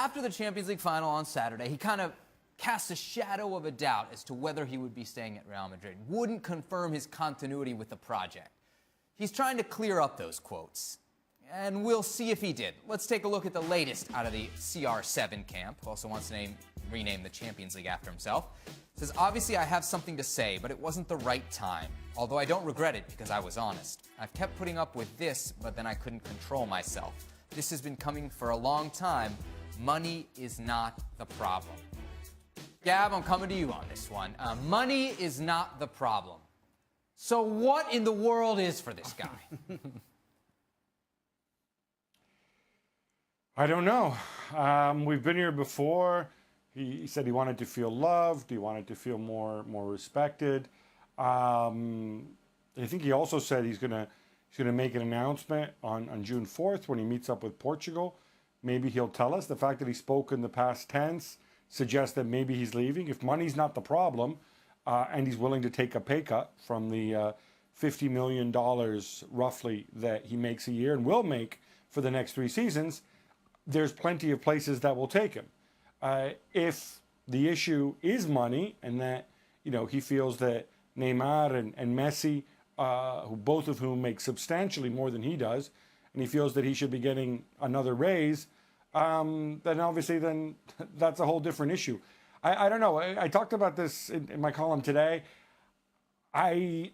after the Champions League final on Saturday, he kind of cast a shadow of a doubt as to whether he would be staying at Real Madrid, wouldn't confirm his continuity with the project. He's trying to clear up those quotes, and we'll see if he did. Let's take a look at the latest out of the CR7 camp, who also wants to rename the Champions League after himself. Says, obviously I have something to say, but it wasn't the right time. Although I don't regret it because I was honest. I've kept putting up with this, but then I couldn't control myself. This has been coming for a long time. Money is not the problem. Gab, I'm coming to you on this one. Money is not the problem. So what in the world is for this guy? I don't know. We've been here before. He said he wanted to feel loved. He wanted to feel more respected. I think he also said he's gonna make an announcement on June 4th when he meets up with Portugal. Maybe he'll tell us. The fact that he spoke in the past tense suggests that maybe he's leaving. If money's not the problem, and he's willing to take a pay cut from the $50 million roughly that he makes a year and will make for the next 3 seasons, there's plenty of places that will take him. If the issue is money and that, he feels that Neymar and Messi, who both of whom make substantially more than he does, and he feels that he should be getting another raise, then obviously that's a whole different issue. I don't know. I talked about this in my column today. Unless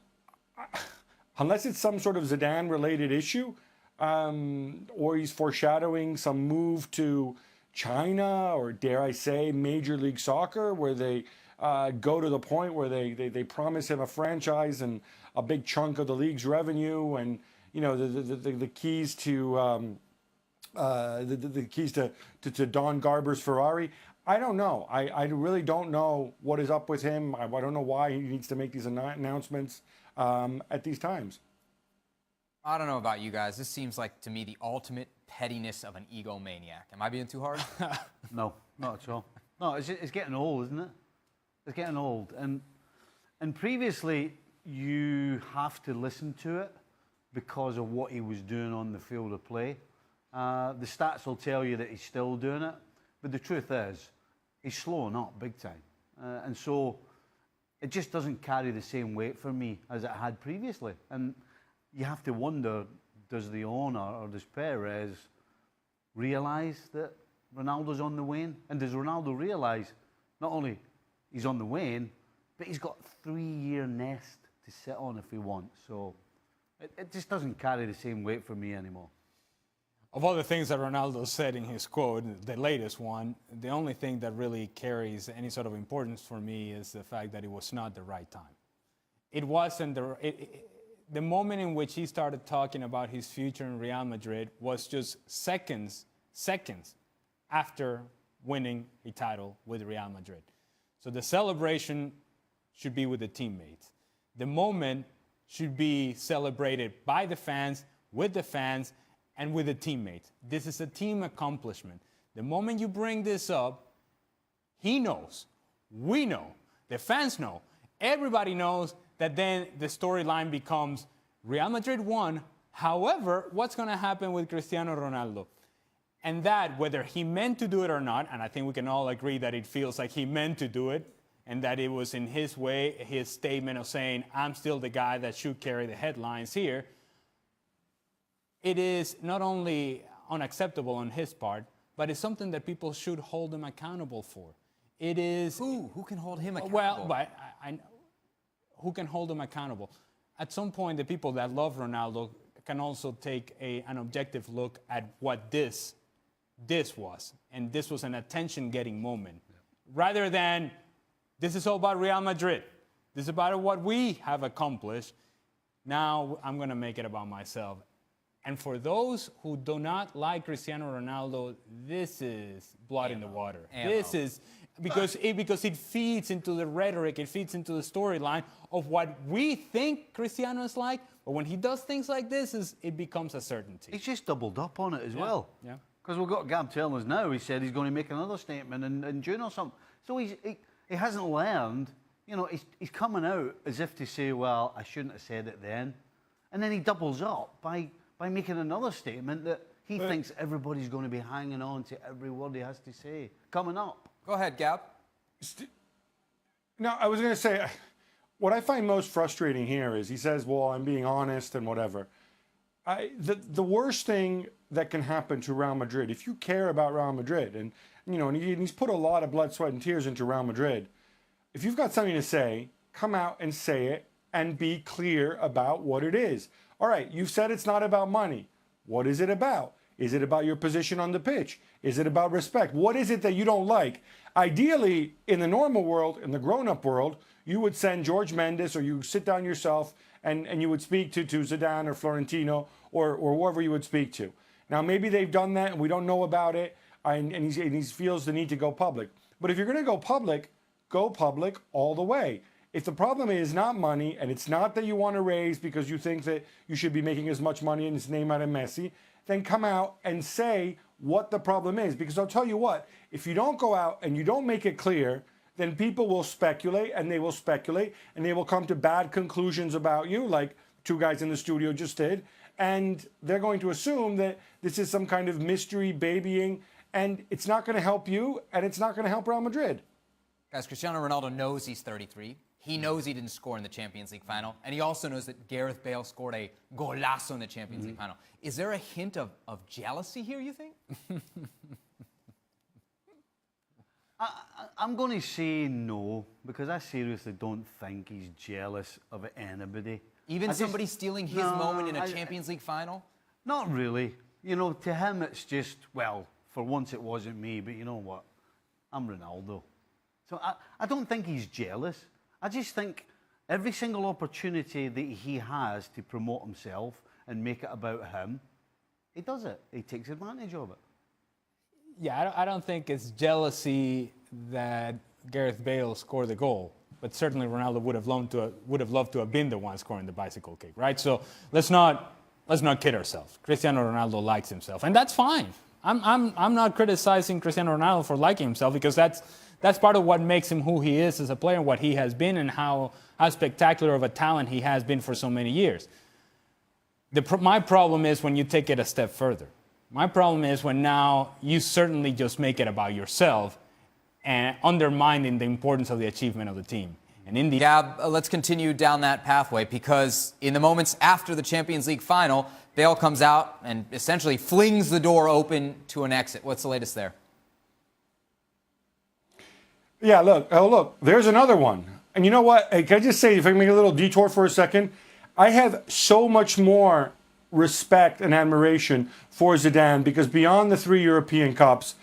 it's some sort of Zidane-related issue, or he's foreshadowing some move to China, or dare I say Major League Soccer, where they go to the point where they promise him a franchise and a big chunk of the league's revenue, and the keys to the keys to Don Garber's Ferrari. I don't know. I really don't know what is up with him. I don't know why he needs to make these announcements at these times. I don't know about you guys. This seems like, to me, the ultimate pettiness of an egomaniac. Am I being too hard? No, not at all. No, it's getting old, isn't it? It's getting old. And previously, you have to listen to it because of what he was doing on the field of play. The stats will tell you that he's still doing it. But the truth is, he's slowing up big time. And so it just doesn't carry the same weight for me as it had previously. And you have to wonder, does the owner or does Perez realise that Ronaldo's on the wane? And does Ronaldo realise not only he's on the wane, but he's got a 3-year nest to sit on if he wants. So it just doesn't carry the same weight for me anymore. Of all the things that Ronaldo said in his quote, the latest one, the only thing that really carries any sort of importance for me is the fact that it was not the right time. It wasn't the moment in which he started talking about his future in Real Madrid was just seconds after winning a title with Real Madrid. So the celebration should be with the teammates. The moment should be celebrated by the fans, with the fans, and with the teammates. This is a team accomplishment. The moment you bring this up, he knows, we know, the fans know, everybody knows that then the storyline becomes Real Madrid won. However, what's going to happen with Cristiano Ronaldo? And that, whether he meant to do it or not, and I think we can all agree that it feels like he meant to do it, and that it was in his way, his statement of saying, I'm still the guy that should carry the headlines here. It is not only unacceptable on his part, but it's something that people should hold him accountable for. It is... Who can hold him accountable? Well, but who can hold him accountable? At some point, the people that love Ronaldo can also take an objective look at what this was. And this was an attention-getting moment. Yeah. Rather than, this is all about Real Madrid. This is about what we have accomplished. Now I'm going to make it about myself. And for those who do not like Cristiano Ronaldo, this is blood in the water. This is because it feeds into the rhetoric, it feeds into the storyline of what we think Cristiano is like. But when he does things like this, it becomes a certainty. He's just doubled up on it as well. Yeah. Because we've got Gab telling us now, he said he's going to make another statement in June or something. So he hasn't learned. He's coming out as if to say, well, I shouldn't have said it then. And then he doubles up by making another statement that He thinks everybody's going to be hanging on to every word he has to say. Coming up. Go ahead, Gab. No, I was going to say, what I find most frustrating here is he says, well, I'm being honest and whatever. The worst thing that can happen to Real Madrid, if you care about Real Madrid, and he's put a lot of blood, sweat, and tears into Real Madrid, if you've got something to say, come out and say it and be clear about what it is. All right, you've said it's not about money. What is it about? Is it about your position on the pitch? Is it about respect? What is it that you don't like? Ideally, in the normal world, in the grown-up world, you would send George Mendes, or you sit down yourself and you would speak to Zidane or Florentino or whoever you would speak to. Now, maybe they've done that and we don't know about it, and he feels the need to go public. But if you're going to go public all the way. If the problem is not money, and it's not that you want to raise because you think that you should be making as much money in Neymar and Messi, then come out and say what the problem is. Because I'll tell you what, if you don't go out and you don't make it clear, then people will speculate, and they will speculate, and they will come to bad conclusions about you, like two guys in the studio just did, and they're going to assume that this is some kind of mystery babying, and it's not going to help you, and it's not going to help Real Madrid. Guys, Cristiano Ronaldo knows he's 33. He knows he didn't score in the Champions League final, and he also knows that Gareth Bale scored a golazo in the Champions League final. Is there a hint of jealousy here, you think? I'm going to say no, because I seriously don't think he's jealous of anybody. Even somebody stealing his moment in a Champions League final? Not really. To him it's just, well, for once it wasn't me, but you know what? I'm Ronaldo. So I don't think he's jealous. I just think every single opportunity that he has to promote himself and make it about him, he does it. He takes advantage of it. Yeah, I don't think it's jealousy that Gareth Bale scored the goal, but certainly Ronaldo would have loved to have been the one scoring the bicycle kick, right? So let's not kid ourselves. Cristiano Ronaldo likes himself, and that's fine. I'm not criticizing Cristiano Ronaldo for liking himself, because that's part of what makes him who he is as a player, and what he has been, and how spectacular of a talent he has been for so many years. My problem is when you take it a step further. My problem is when now you certainly just make it about yourself and undermining the importance of the achievement of the team. And in the Gab, let's continue down that pathway, because in the moments after the Champions League final, Bale comes out and essentially flings the door open to an exit. What's the latest there? Yeah, look, there's another one. And you know what? Hey, can I just say, if I can make a little detour for a second, I have so much more respect and admiration for Zidane, because beyond the 3 European Cups,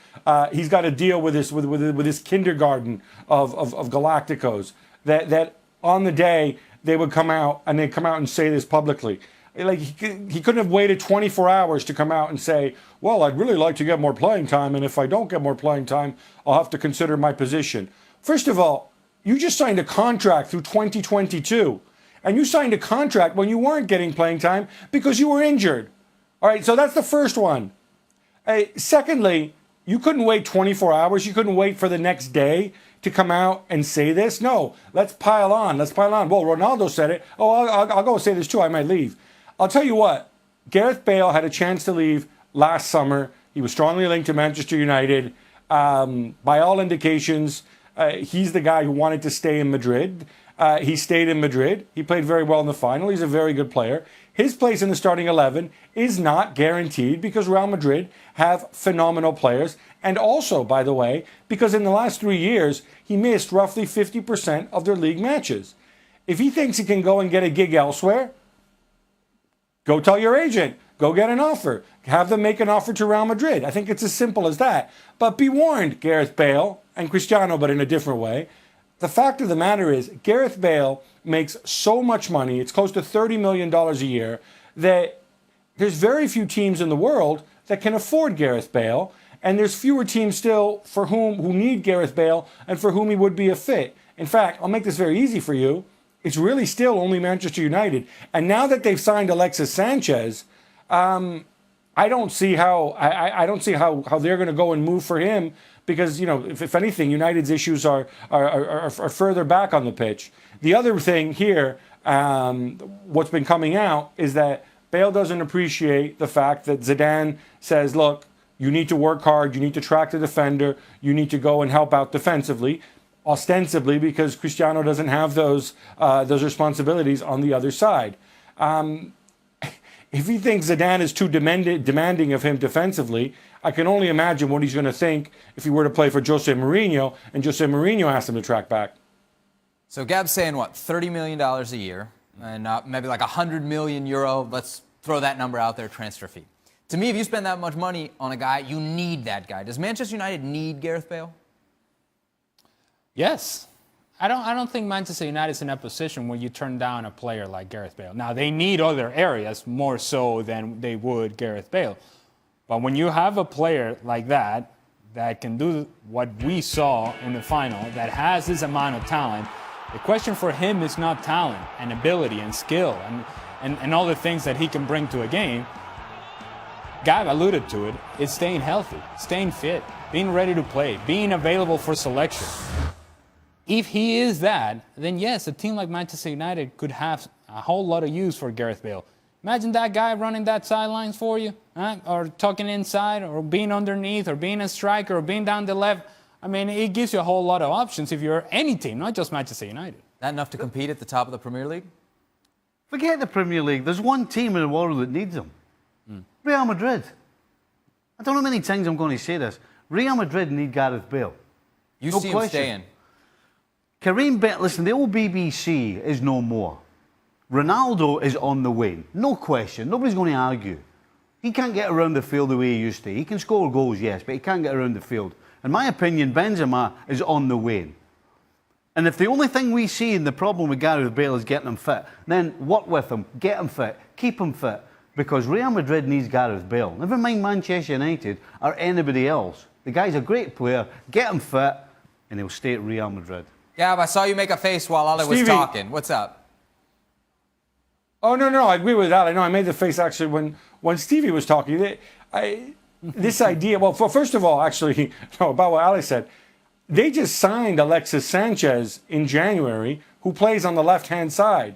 he's got to deal with this kindergarten of Galacticos that on the day they would come out and say this publicly. Like he couldn't have waited 24 hours to come out and say, well, I'd really like to get more playing time, and if I don't get more playing time, I'll have to consider my position. First of all, you just signed a contract through 2022, and you signed a contract when you weren't getting playing time because you were injured. All right, so that's the first one. Secondly, you couldn't wait 24 hours. You couldn't wait for the next day to come out and say this. No, let's pile on. Well, Ronaldo said it. Oh, I'll go say this too. I might leave. I'll tell you what, Gareth Bale had a chance to leave last summer. He was strongly linked to Manchester United. By all indications, he's the guy who wanted to stay in Madrid. He stayed in Madrid. He played very well in the final. He's a very good player. His place in the starting 11 is not guaranteed, because Real Madrid have phenomenal players. And also, by the way, because in the last 3 years, he missed roughly 50% of their league matches. If he thinks he can go and get a gig elsewhere, go tell your agent. Go get an offer. Have them make an offer to Real Madrid. I think it's as simple as that. But be warned, Gareth Bale and Cristiano, but in a different way. The fact of the matter is, Gareth Bale makes so much money, it's close to $30 million a year, that there's very few teams in the world that can afford Gareth Bale, and there's fewer teams still who need Gareth Bale and for whom he would be a fit. In fact, I'll make this very easy for you. It's really still only Manchester United. And now that they've signed Alexis Sanchez, I don't see how they're going to go and move for him, because, if anything, United's issues are further back on the pitch. The other thing here, what's been coming out is that Bale doesn't appreciate the fact that Zidane says, look, you need to work hard, you need to track the defender, you need to go and help out defensively, ostensibly because Cristiano doesn't have those responsibilities on the other side. If he thinks Zidane is too demanding of him defensively, I can only imagine what he's going to think if he were to play for Jose Mourinho and Jose Mourinho asked him to track back. So Gab's saying, what, $30 million a year and maybe like €100 million. Let's throw that number out there, transfer fee. To me, if you spend that much money on a guy, you need that guy. Does Manchester United need Gareth Bale? Yes. I don't think Manchester United is in a position where you turn down a player like Gareth Bale. Now, they need other areas more so than they would Gareth Bale. But when you have a player like that can do what we saw in the final, that has this amount of talent, the question for him is not talent and ability and skill and all the things that he can bring to a game. Gab alluded to it. It's staying healthy, staying fit, being ready to play, being available for selection. If he is that, then yes, a team like Manchester United could have a whole lot of use for Gareth Bale. Imagine that guy running that sidelines for you, or tucking inside, or being underneath, or being a striker, or being down the left. I mean, it gives you a whole lot of options if you're any team, not just Manchester United. That enough to compete at the top of the Premier League? Forget the Premier League. There's one team in the world that needs him. Real Madrid. I don't know how many times I'm going to say this. Real Madrid need Gareth Bale. You No see question. him staying. Kareem Benzema, listen, the old BBC is no more. Ronaldo is on the wane. No question. Nobody's going to argue. He can't get around the field the way he used to. He can score goals, yes, but he can't get around the field. In my opinion, Benzema is on the wane. And if the only thing we see in the problem with Gareth Bale is getting him fit, then work with him, get him fit, keep him fit. Because Real Madrid needs Gareth Bale. Never mind Manchester United or anybody else. The guy's a great player. Get him fit, and he'll stay at Real Madrid. Gab, I saw you make a face while Ali was Stevie. talking. What's up? Oh, no, I agree with that. I know I made the face actually when Stevie was talking. This idea, well, first of all, actually, no, about what Ali said, they just signed Alexis Sanchez in January, who plays on the left-hand side.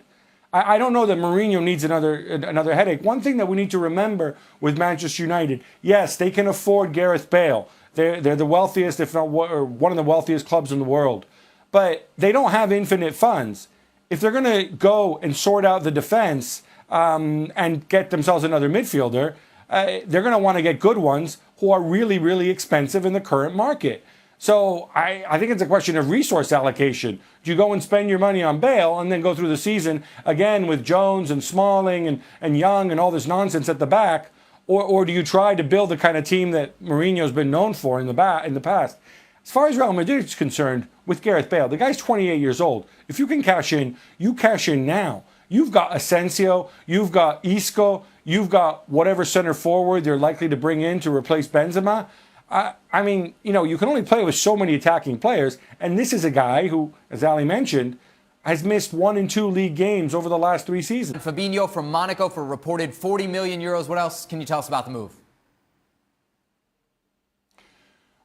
I don't know that Mourinho needs another headache. One thing that we need to remember with Manchester United, yes, they can afford Gareth Bale. They're the wealthiest, if not one of the wealthiest clubs in the world. But they don't have infinite funds. If they're going to go and sort out the defense and get themselves another midfielder, they're going to want to get good ones who are really, really expensive in the current market. So I think it's a question of resource allocation. Do you go and spend your money on Bale and then go through the season again with Jones and Smalling and Young and all this nonsense at the back? Or do you try to build the kind of team that Mourinho's been known for in the past? As far as Real Madrid is concerned, with Gareth Bale, the guy's 28 years old. If you can cash in, you cash in now. You've got Asensio, you've got Isco, you've got whatever center forward they're likely to bring in to replace Benzema. I mean, you can only play with so many attacking players. And this is a guy who, as Ali mentioned, has missed 1 and 2 league games over the last 3 seasons. Fabinho from Monaco for reported €40 million. What else can you tell us about the move?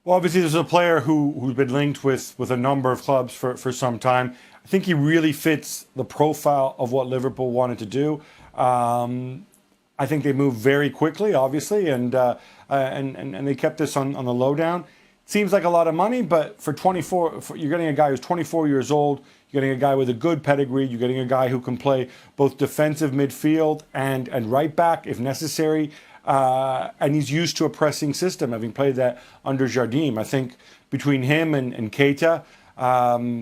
Well, obviously, there's a player who's been linked with a number of clubs for some time. I think he really fits the profile of what Liverpool wanted to do. I think they moved very quickly, obviously, and they kept this on the lowdown. Seems like a lot of money, but for 24, you're getting a guy who's 24 years old. You're getting a guy with a good pedigree. You're getting a guy who can play both defensive midfield and right back if necessary. And he's used to a pressing system, having played that under Jardim. I think between him and Keita,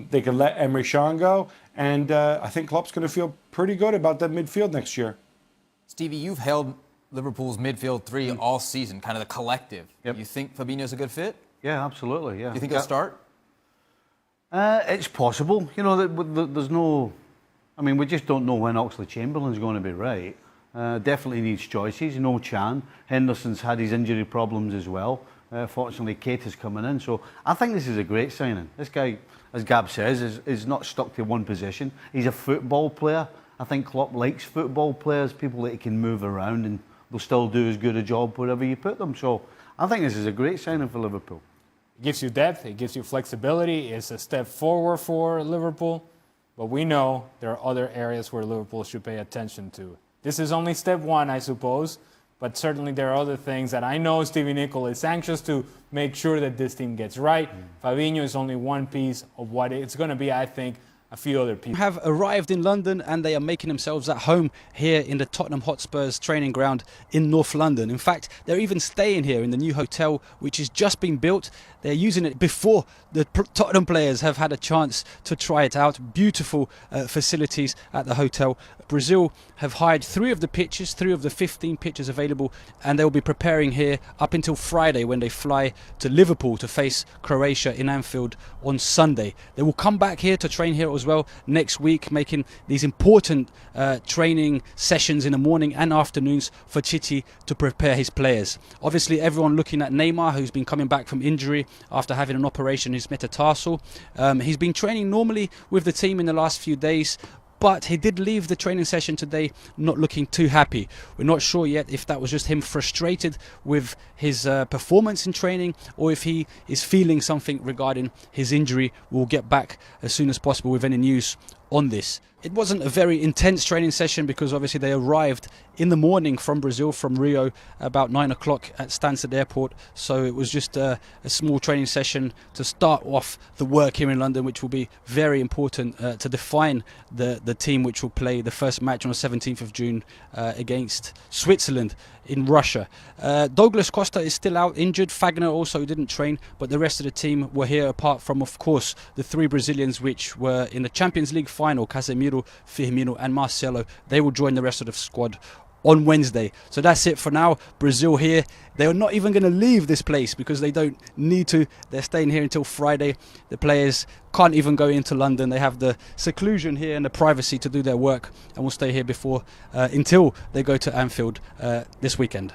they can let Emre Can go. And I think Klopp's going to feel pretty good about that midfield next year. Stevie, you've held Liverpool's midfield three all season, kind of the collective. Yep. You think Fabinho's a good fit? Yeah, absolutely, yeah. Do you think he'll start? It's possible. There's no... I mean, we just don't know when Oxlade-Chamberlain's going to be right. Definitely needs choices. No Chan. Henderson's had his injury problems as well. Fortunately, Keita's coming in. So I think this is a great signing. This guy, as Gab says, is not stuck to one position. He's a football player. I think Klopp likes football players, people that he can move around and they'll still do as good a job wherever you put them. So I think this is a great signing for Liverpool. It gives you depth. It gives you flexibility. It's a step forward for Liverpool. But we know there are other areas where Liverpool should pay attention to. This is only step one, I suppose, but certainly there are other things that I know Stevie Nicol is anxious to make sure that this team gets right. Fabinho is only one piece of what it's going to be, I think, a few other people. Have arrived in London and they are making themselves at home here in the Tottenham Hotspur's training ground in North London. In fact, they're even staying here in the new hotel which has just been built. They're using it before the Tottenham players have had a chance to try it out. Beautiful facilities at the hotel. Brazil have hired 3 of the pitches, 3 of the 15 pitches available, and they'll be preparing here up until Friday when they fly to Liverpool to face Croatia in Anfield on Sunday. They will come back here to train here as well next week, making these important training sessions in the morning and afternoons for Tite to prepare his players. Obviously, everyone looking at Neymar, who's been coming back from injury after having an operation in his metatarsal. He's been training normally with the team in the last few days, but he did leave the training session today not looking too happy. We're not sure yet if that was just him frustrated with his performance in training or if he is feeling something regarding his injury. We'll get back as soon as possible with any news on this. It wasn't a very intense training session because obviously they arrived in the morning from Brazil, from Rio, about 9 o'clock at Stansted Airport. So it was just a small training session to start off the work here in London, which will be very important to define the team which will play the first match on the 17th of June against Switzerland in Russia. Douglas Costa is still out injured. Fagner also didn't train, but the rest of the team were here apart from, of course, the 3 Brazilians which were in the Champions League final, Casemiro, Firmino and Marcelo. They will join the rest of the squad on Wednesday. So that's it for now. Brazil here. They are not even going to leave this place because they don't need to. They're staying here until Friday. The players can't even go into London. They have the seclusion here and the privacy to do their work and will stay here until they go to Anfield this weekend.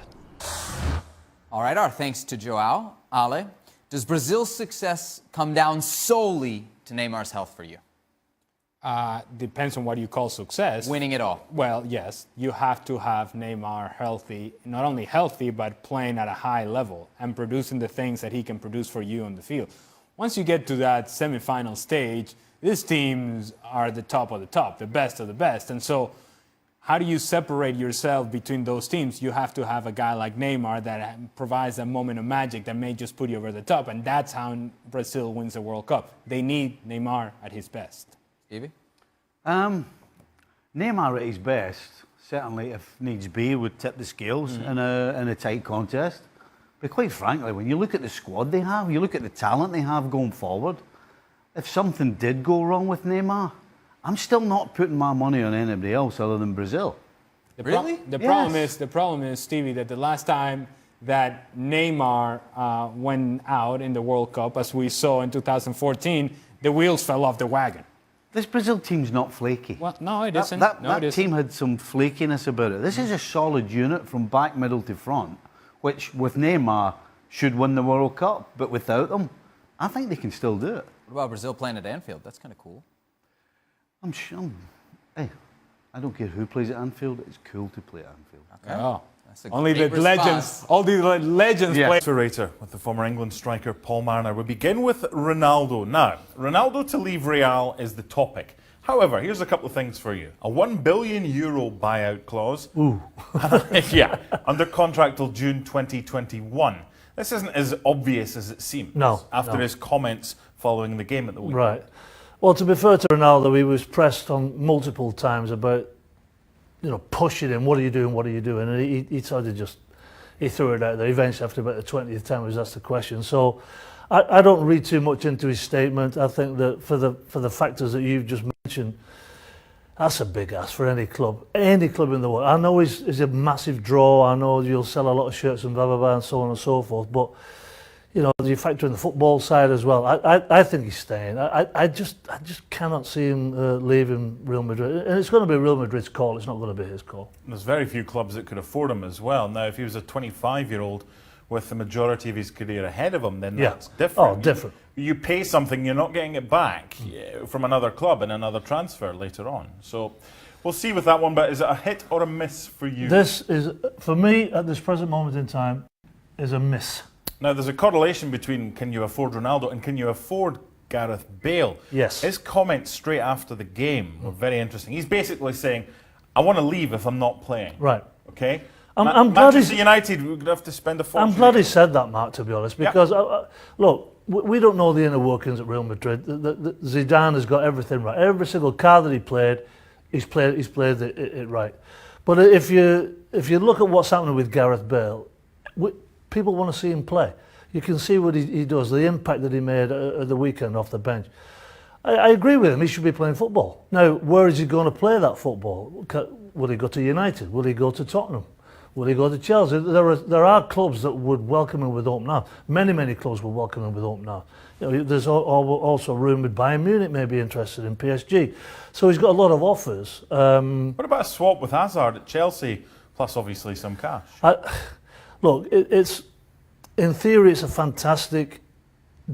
All right, our thanks to Joao. Ale, does Brazil's success come down solely to Neymar's health for you? Depends on what you call success. Winning it all. Well, yes, you have to have Neymar healthy, not only healthy, but playing at a high level and producing the things that he can produce for you on the field. Once you get to that semifinal stage, these teams are the top of the top, the best of the best. And so how do you separate yourself between those teams? You have to have a guy like Neymar that provides a moment of magic that may just put you over the top. And that's how Brazil wins the World Cup. They need Neymar at his best. Evie? Neymar at his best, certainly if needs be, would tip the scales in a tight contest. But quite frankly, when you look at the squad they have, you look at the talent they have going forward, if something did go wrong with Neymar, I'm still not putting my money on anybody else other than Brazil. Really? The Yes. problem is, Stevie, that the last time that Neymar went out in the World Cup, as we saw in 2014, the wheels fell off the wagon. This Brazil team's not flaky. Well, no, it isn't. That team had some flakiness about it. This is a solid unit from back, middle to front, which with Neymar should win the World Cup, but without them, I think they can still do it. What about Brazil playing at Anfield? That's kind of cool. I'm sure. Hey, I don't care who plays at Anfield. It's cool to play at Anfield. Okay. Oh. That's a Only great the legends, response. all the legends play. Curator with the former England striker Paul Mariner. We begin with Ronaldo. Now, Ronaldo to leave Real is the topic. However, here's a couple of things for you. A €1 billion buyout clause. Ooh. Yeah, under contract till June 2021. This isn't as obvious as it seems. No, After no. his comments following the game at the weekend. Right. Well, to be fair to Ronaldo, he was pressed on multiple times about, pushing him. What are you doing? What are you doing? And he sort of he threw it out there. Eventually, after about the 20th time, he was asked the question. So, I don't read too much into his statement. I think that for the factors that you've just mentioned, that's a big ask for any club in the world. I know he's a massive draw. I know you'll sell a lot of shirts and blah blah blah and so on and so forth. But you factor in the football side as well. I think he's staying. I just cannot see him leaving Real Madrid. And it's going to be Real Madrid's call. It's not going to be his call. There's very few clubs that could afford him as well. Now, if he was a 25-year-old with the majority of his career ahead of him, then that's different. Oh, different. You pay something, you're not getting it back from another club in another transfer later on. So we'll see with that one, but is it a hit or a miss for you? This is, for me, at this present moment in time, is a miss. Now, there's a correlation between can you afford Ronaldo and can you afford Gareth Bale. Yes. His comments straight after the game were very interesting. He's basically saying, I want to leave if I'm not playing. Right. Okay? I'm glad Manchester United would have to spend a fortune. I'm glad he said that, Mark, to be honest, because, look, we don't know the inner workings at Real Madrid. Zidane has got everything right. Every single card that he played, he's played it right. But if you look at what's happening with Gareth Bale, people want to see him play. You can see what he does, the impact that he made at the weekend off the bench. I agree with him, he should be playing football. Now, where is he going to play that football? Will he go to United? Will he go to Tottenham? Will he go to Chelsea? There are clubs that would welcome him with open arms. Many clubs would welcome him with open arms. You know, there's also rumoured Bayern Munich may be interested in PSG. So he's got a lot of offers. What about a swap with Hazard at Chelsea, plus obviously some cash? Look, it's in theory it's a fantastic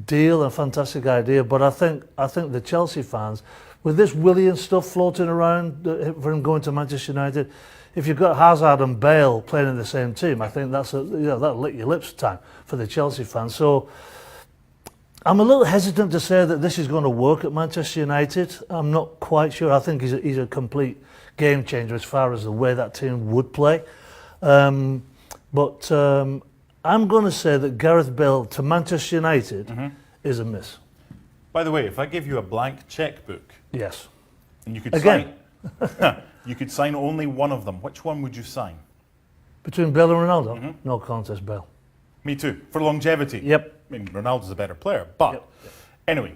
deal, a fantastic idea, but I think the Chelsea fans, with this Willian stuff floating around for him going to Manchester United, if you've got Hazard and Bale playing in the same team, I think that'll lick your lips time for the Chelsea fans. So I'm a little hesitant to say that this is going to work at Manchester United. I'm not quite sure. I think he's a complete game changer as far as the way that team would play. But I'm going to say that Gareth Bale to Manchester United is a miss. By the way, if I give you a blank checkbook, Yes. and you could Again. sign, you could sign only one of them, which one would you sign? Between Bale and Ronaldo, no contest, Bale. Me too, for longevity. Yep. I mean, Ronaldo's a better player, but anyway,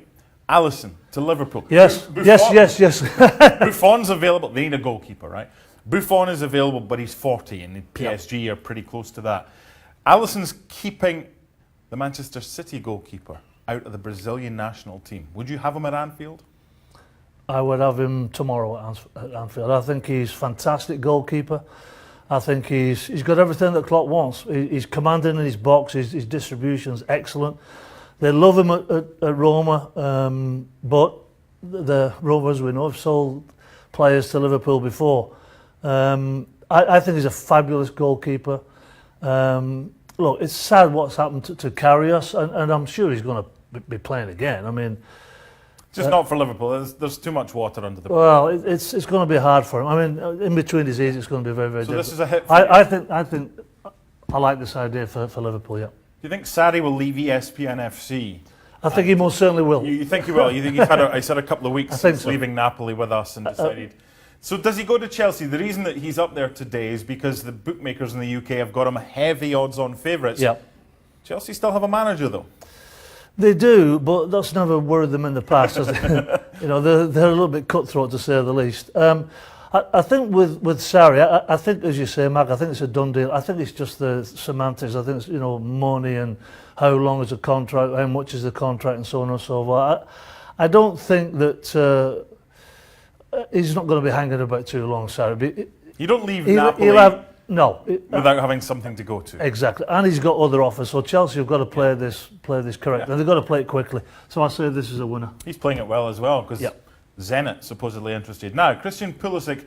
Alisson to Liverpool. Yes, yes. Buffon's available. They need a goalkeeper, right? Buffon is available, but he's 40, and PSG are pretty close to that. Alisson's keeping the Manchester City goalkeeper out of the Brazilian national team. Would you have him at Anfield? I would have him tomorrow at Anfield. I think he's a fantastic goalkeeper. I think he's got everything that Klopp wants. He's commanding in his box. His distribution's excellent. They love him at Roma, but the Roma, as we know, have sold players to Liverpool before. I think he's a fabulous goalkeeper. Look, it's sad what's happened to Karius, and I'm sure he's going to be playing again. I mean, just not for Liverpool. There's too much water under the bridge. well, it's going to be hard for him. I mean, in between his ears, it's going to be very So difficult. this is a hit for I think I like this idea for Liverpool. Yeah, Do you think Sarri will leave ESPN FC? I think he most certainly will. You think he will? You think he's had a couple of weeks think since so. leaving Napoli with us and decided. So does he go to Chelsea? The reason that he's up there today is because the bookmakers in the UK have got him heavy odds-on favourites. Yeah. Chelsea still have a manager though. They do, but that's never worried them in the past. Has it? You know, they're a little bit cutthroat to say the least. I think with Sarri, I think, as you say, Mark, I think it's a done deal. I think it's just the semantics. I think it's, money and how long is the contract, how much is the contract, and so on and so forth. I don't think that he's not going to be hanging about too long, Sarri. You don't leave He'll Napoli have, without having something to go to. exactly, and he's got other offers. So Chelsea have got to play this correct, and they've got to play it quickly. So I say this is a winner. He's playing it well as well because Zenit supposedly interested. Now, Christian Pulisic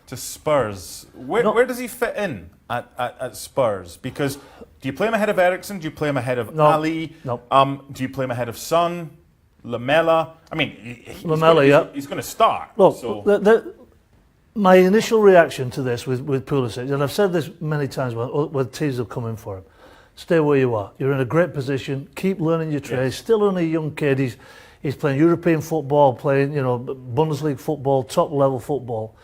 to Spurs. Where does he fit in at Spurs? Because do you play him ahead of Eriksen? Do you play him ahead of Ali? No. Do you play him ahead of Son? Lamela? I mean, he's going to start. Look, so. my initial reaction to this with Pulisic, and I've said this many times when teams have come in for him, stay where you are. You're in a great position. Keep learning your trade. Still only a young kid. He's playing European football, playing Bundesliga football, top level football.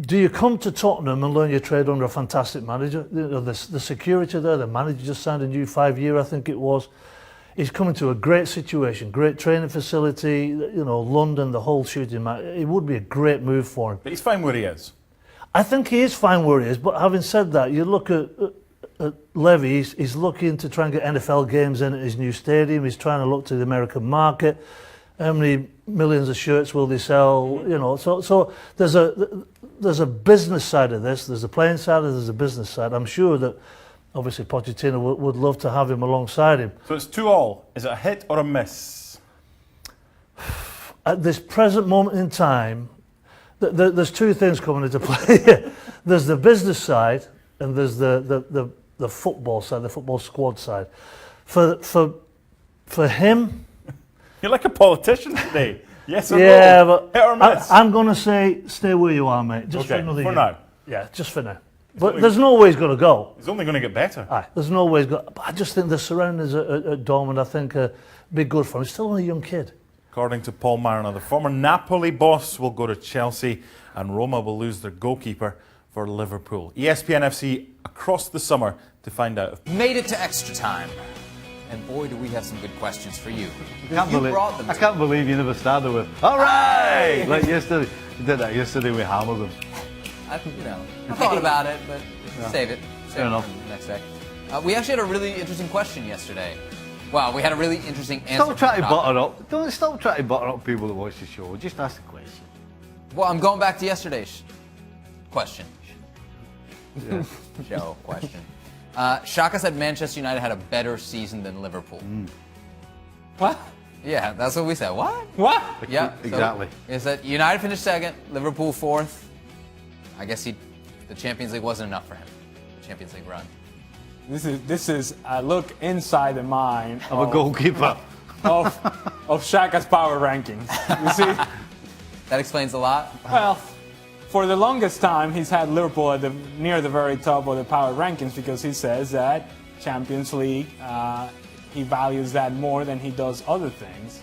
Do you come to Tottenham and learn your trade under a fantastic manager? The security there, the manager just signed a new 5-year, I think it was. He's coming to a great situation, great training facility, London, the whole shooting match. It would be a great move for him. But he's fine where he is. I think he is fine where he is, but having said that, you look at Levy, he's looking to try and get NFL games in at his new stadium. He's trying to look to the American market. How many millions of shirts will they sell? So there's a business side of this. There's a playing side and there's a business side. I'm sure that obviously Pochettino would love to have him alongside him. So it's 2-2. Is it a hit or a miss? At this present moment in time, there's two things coming into play here. There's the business side and there's the football side, the football squad side. For him, You're like a politician today. Yes or Yeah, no? but Hit or miss? I'm going to say stay where you are, mate. Just for Okay, another for year. now. Yeah, just for now. But there's no way he's going to go. It's only going to get better. Aye, there's no way he's going. But I just think the surroundings at Dortmund, I think, be good for him. He's still only a young kid. According to Paul Mariner, the former Napoli boss will go to Chelsea and Roma will lose their goalkeeper for Liverpool. ESPN FC across the summer to find out. Made it to extra time. And boy, do we have some good questions for you. I brought them I to can't believe you never started with, all right! Like yesterday. You did that yesterday with Hamilton. I thought about it, but save it. Fair enough. For the next day. We actually had a really interesting question yesterday. Well, we had a really interesting answer. Stop trying to from Shaka. butter up. Don't stop trying to butter up people that watch the show. Just ask the question. Well, I'm going back to yesterday's question. Show question. Shaka said Manchester United had a better season than Liverpool. What? Yeah, that's what we said. What? What? Yeah, Exactly. So it said United finished second, Liverpool fourth. I guess the Champions League wasn't enough for him. The Champions League run. This is a look inside the mind I'm a goalkeeper. of Shaka's power rankings. You see? That explains a lot. Well, for the longest time, he's had Liverpool at near the very top of the power rankings because he says that Champions League, he values that more than he does other things.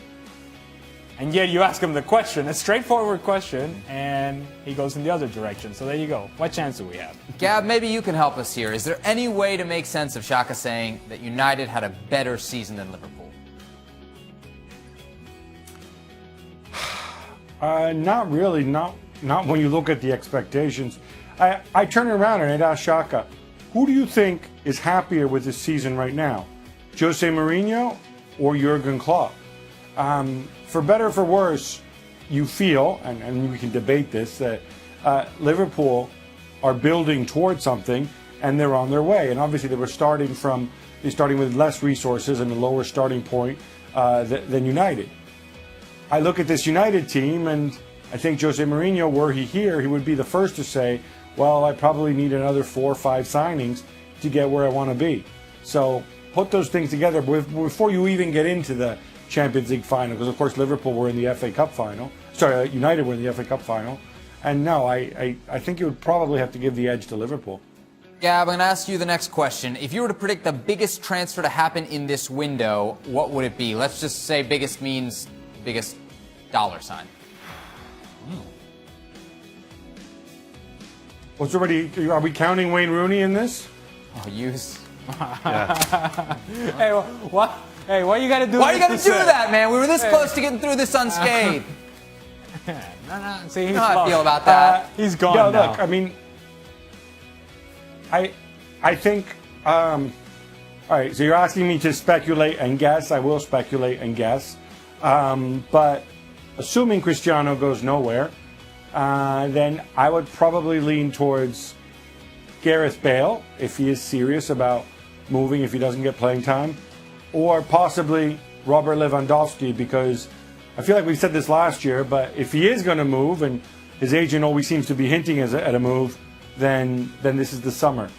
And yet you ask him the question, a straightforward question, and he goes in the other direction. So there you go. What chance do we have? Gab, maybe you can help us here. Is there any way to make sense of Shaka saying that United had a better season than Liverpool? Not really. Not when you look at the expectations. I turn around and I'd ask Shaka, who do you think is happier with this season right now? Jose Mourinho or Jurgen Klopp? For better or for worse, you feel, and we can debate this, that Liverpool are building towards something and they're on their way. And obviously they're starting with less resources and a lower starting point than United. I look at this United team and I think Jose Mourinho, were he here, he would be the first to say, well, I probably need another 4 or 5 signings to get where I want to be. So put those things together before you even get into the Champions League final, because of course Liverpool were in the FA Cup final. Sorry, United were in the FA Cup final. And no, I think you would probably have to give the edge to Liverpool. Gab, I'm going to ask you the next question. If you were to predict the biggest transfer to happen in this window, what would it be? Let's just say biggest means biggest dollar sign. Are we counting Wayne Rooney in this? Oh, use. Hey, what? Hey, why you got to do? Why you got to do that, man? We were this close to getting through this unscathed. No. See, he's You know how I lost. feel about that. He's gone Yeah, now. look, I mean, I think, all right, so you're asking me to speculate and guess. I will speculate and guess. But assuming Cristiano goes nowhere, then I would probably lean towards Gareth Bale if he is serious about moving, if he doesn't get playing time, or possibly Robert Lewandowski, because I feel like we said this last year, but if he is going to move, and his agent always seems to be hinting at a move, then this is the summer.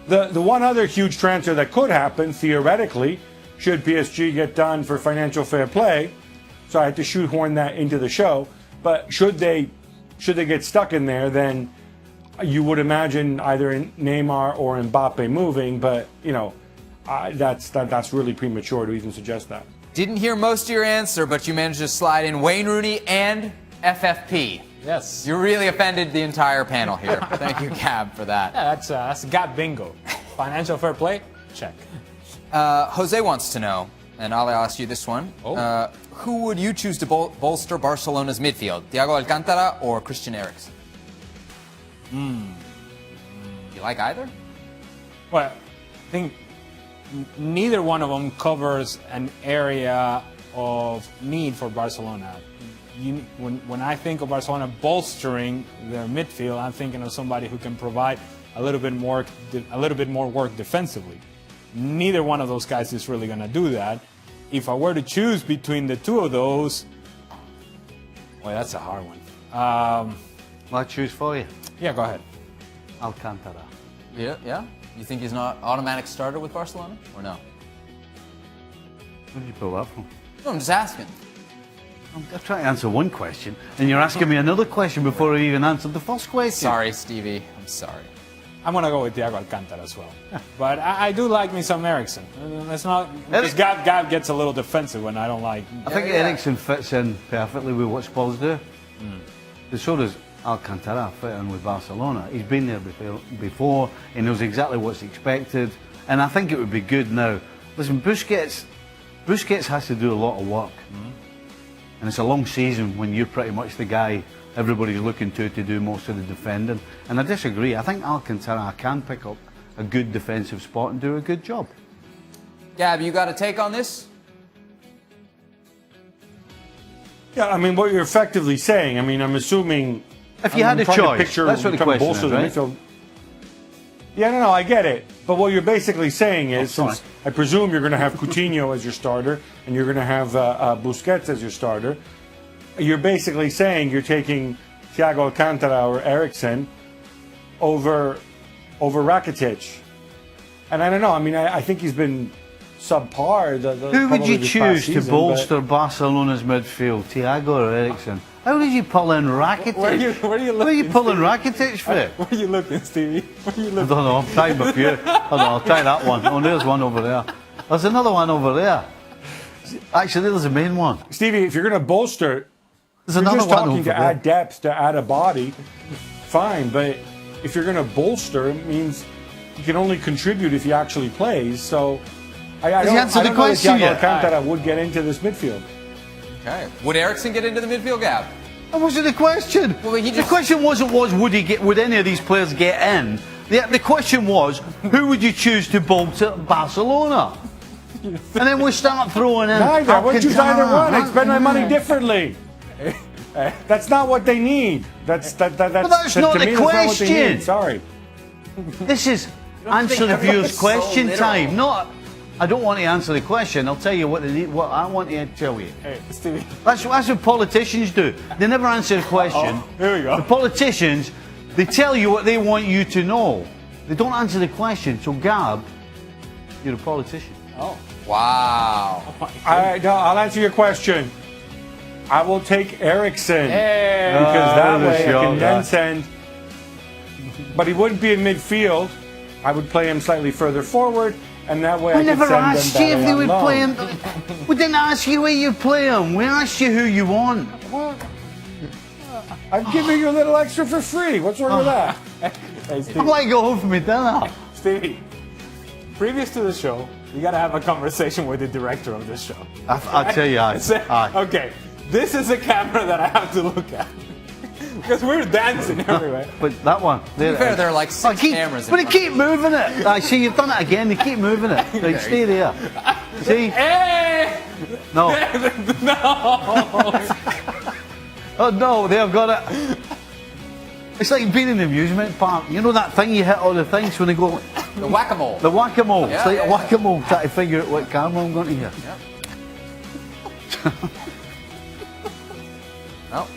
The one other huge transfer that could happen, theoretically, should PSG get done for financial fair play, so I had to shoehorn that into the show, but should they get stuck in there, then you would imagine either Neymar or Mbappe moving, but, you know, that's really premature to even suggest that. Didn't hear most of your answer, but you managed to slide in Wayne Rooney and FFP. Yes. You really offended the entire panel here. Thank you, Gab, for that. Yeah, that's Gab bingo. Financial fair play? Check. Jose wants to know, and I'll ask you this one. Oh. Who would you choose to bolster Barcelona's midfield? Thiago Alcántara or Christian Eriksen? You like either? Well, I think neither one of them covers an area of need for Barcelona. When I think of Barcelona bolstering their midfield, I'm thinking of somebody who can provide a little bit more work defensively. Neither one of those guys is really going to do that. If I were to choose between the two of those, well, that's a hard one. Well, I choose for you. Yeah, go ahead. Alcántara. Yeah? You think he's not automatic starter with Barcelona, or no? Where did you pull that from? No, I'm just asking. I'm trying to answer one question, and you're asking me another question before I even answered the first question. Sorry, Stevie. I'm sorry. I'm gonna go with Thiago Alcantara as well. But I do like me some Ericsson. It's not because Gab gets a little defensive when I don't like. I think Ericsson fits in perfectly with what Spurs do. And so does Alcantara fit in with Barcelona. He's been there before. He knows exactly what's expected. And I think it would be good now. Listen, Busquets has to do a lot of work. And it's a long season when you're pretty much the guy everybody's looking to do most of the defending. And I disagree. I think Alcantara can pick up a good defensive spot and do a good job. Gab, you got a take on this? Yeah, I mean, what you're effectively saying, I mean, I'm assuming... If you had a choice, that's what the question is, right? Yeah, no, I get it. But what you're basically saying is, since I presume you're going to have Coutinho as your starter, and you're going to have Busquets as your starter, you're basically saying you're taking Thiago Alcantara or Ericsson over Rakitic. And I don't know, I mean, I think he's been subpar. Who would you choose to bolster Barcelona's midfield, Thiago or Ericsson? How did you pull in Rakitic? Where are you looking? Where are you pulling Rakitic for? Where are you looking, Stevie? Where are you looking? I don't know. I'm trying a few. I'll try that one. Oh, there's one over there. There's another one over there. Actually, there's a main one. Stevie, if you're going to bolster, There's you're another just one talking over to there. add depth, to add a body, fine. But if you're going to bolster, it means you can only contribute if he actually plays. So I Has he answered the don't know that question Thiago yet? Alcantara would get into this midfield. Okay. Would Ericsson get into the midfield, Gab? That wasn't the question. Well, he The just- question wasn't would any of these players get in? The question was, who would you choose to bolster Barcelona? And then we start throwing in. Neither. I would choose either one. I'd spend my money Alcantara. differently. That's not what they need. That's that's to not me, the that's not what they question. need. Sorry. This is answer the viewers' question time, not. I don't want to answer the question. I'll tell you what I want to tell you. Hey, Stevie. That's what politicians do. They never answer the question. Here we go. The politicians, they tell you what they want you to know. They don't answer the question. So, Gab, you're a politician. Oh. Wow. I'll answer your question. I will take Ericsson Hey. because that there's way a I can shot, then yeah. send. But he wouldn't be in midfield. I would play him slightly further forward, and that way I We could never send asked them you if Bailey they on would loan. play him. We didn't ask you where you play him. We asked you who you want. I'm giving you a little extra for free. What's wrong with that? Hey, I'd Stevie. like to go home for my dinner. Stevie. Previous to the show, you gotta have a conversation with the director of the show. I'll tell you, aye. Okay, this is a camera that I have to look at because we're dancing everywhere. But that one. To be fair, there are like six cameras in But they front keep moving it. I see, you've done it again. They keep moving it. Right, stay there. See? Hey! No. No! Oh no, they've got it. It's like being in an amusement park. You know that thing you hit all the things when they go. The whack-a-mole. The whack-a-mole. Yeah, It's like yeah, a whack-a-mole trying to figure out what camera I'm going to hear. Well,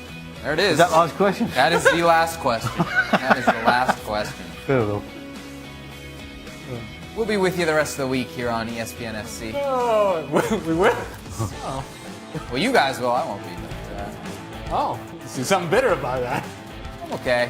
there it is. Is that last question? That is the last question. That is the last question. Fair enough. We'll be with you the rest of the week here on ESPN FC. Oh, we will. Well, you guys will. I won't be. But, Oh, you see something bitter about that. I'm okay.